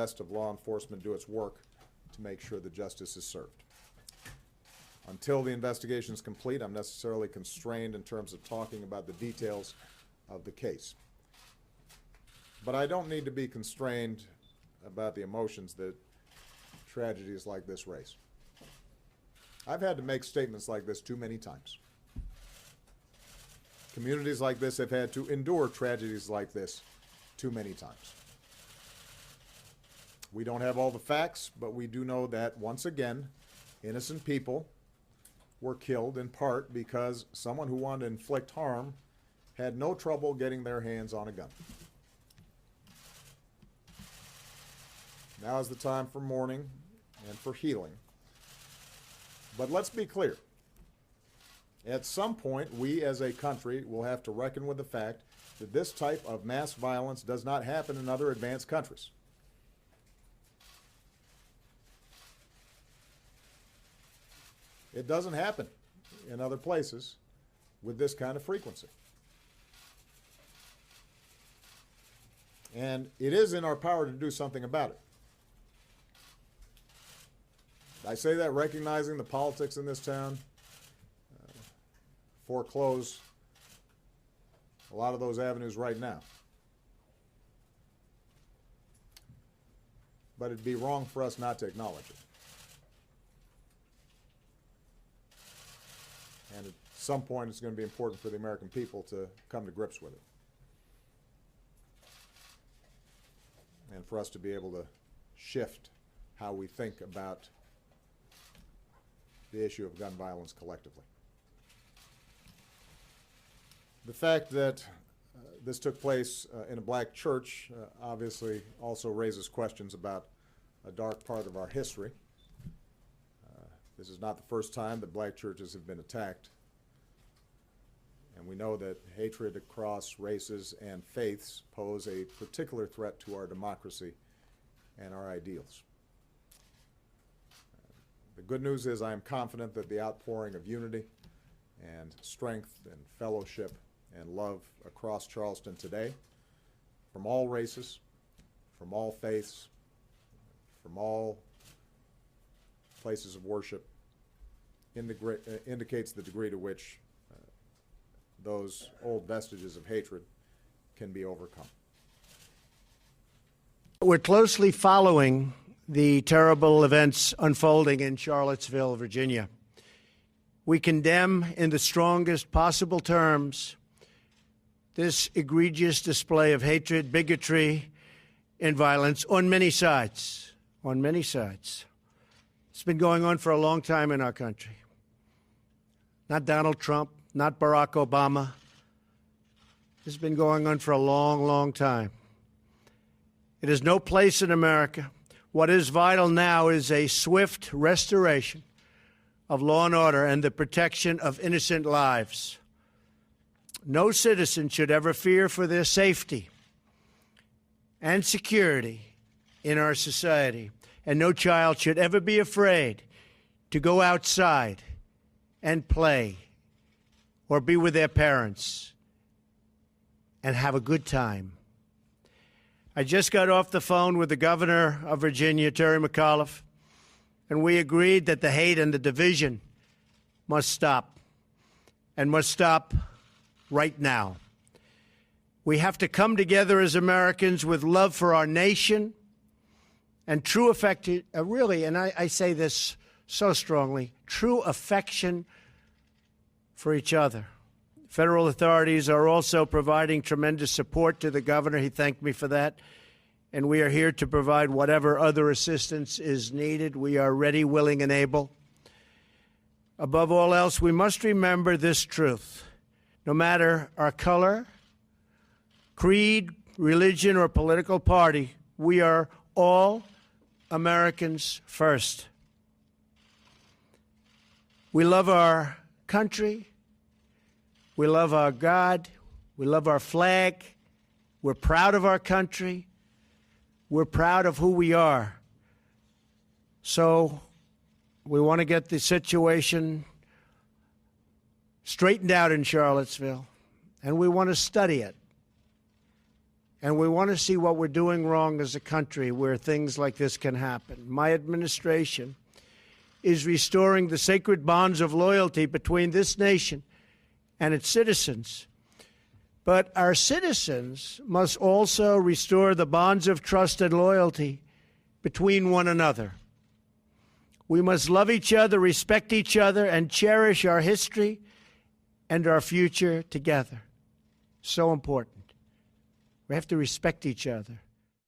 best of law enforcement do its work to make sure that justice is served. Until the investigation is complete, I'm necessarily constrained in terms of talking about the details of the case. But I don't need to be constrained about the emotions that tragedies like this raise. I've had to make statements like this too many times. Communities like this have had to endure tragedies like this too many times. We don't have all the facts, but we do know that, once again, innocent people were killed in part because someone who wanted to inflict harm had no trouble getting their hands on a gun. Now is the time for mourning and for healing. But let's be clear. At some point, we as a country will have to reckon with the fact that this type of mass violence does not happen in other advanced countries. It doesn't happen in other places with this kind of frequency. And it is in our power to do something about it. I say that recognizing the politics in this town foreclose a lot of those avenues right now. But it'd be wrong for us not to acknowledge it. And at some point, it's going to be important for the American people to come to grips with it. And for us to be able to shift how we think about the issue of gun violence collectively. The fact that this took place in a black church obviously also raises questions about a dark part of our history. This is not the first time that black churches have been attacked. And we know that hatred across races and faiths pose a particular threat to our democracy and our ideals. The good news is I am confident that the outpouring of unity and strength and fellowship and love across Charleston today, from all races, from all faiths, from all places of worship, indicates the degree to which those old vestiges of hatred can be overcome. We're closely following the terrible events unfolding in Charlottesville, Virginia. We condemn in the strongest possible terms this egregious display of hatred, bigotry, and violence on many sides. On many sides. It's been going on for a long time in our country. Not Donald Trump, not Barack Obama. This has been going on for a long, long time. It has no place in America. What is vital now is a swift restoration of law and order and the protection of innocent lives. No citizen should ever fear for their safety and security in our society, and no child should ever be afraid to go outside and play or be with their parents and have a good time. I just got off the phone with the governor of Virginia, Terry McAuliffe, and we agreed that the hate and the division must stop, and must stop right now. We have to come together as Americans with love for our nation and true affection, really, and I say this so strongly, true affection for each other. Federal authorities are also providing tremendous support to the governor. He thanked me for that. And we are here to provide whatever other assistance is needed. We are ready, willing, and able. Above all else, we must remember this truth. No matter our color, creed, religion, or political party, we are all Americans first. We love our country. We love our God. We love our flag. We're proud of our country. We're proud of who we are. So we want to get the situation straightened out in Charlottesville, and we want to study it. And we want to see what we're doing wrong as a country where things like this can happen. My administration is restoring the sacred bonds of loyalty between this nation and its citizens. But our citizens must also restore the bonds of trust and loyalty between one another. We must love each other, respect each other, and cherish our history and our future together. So important. We have to respect each other.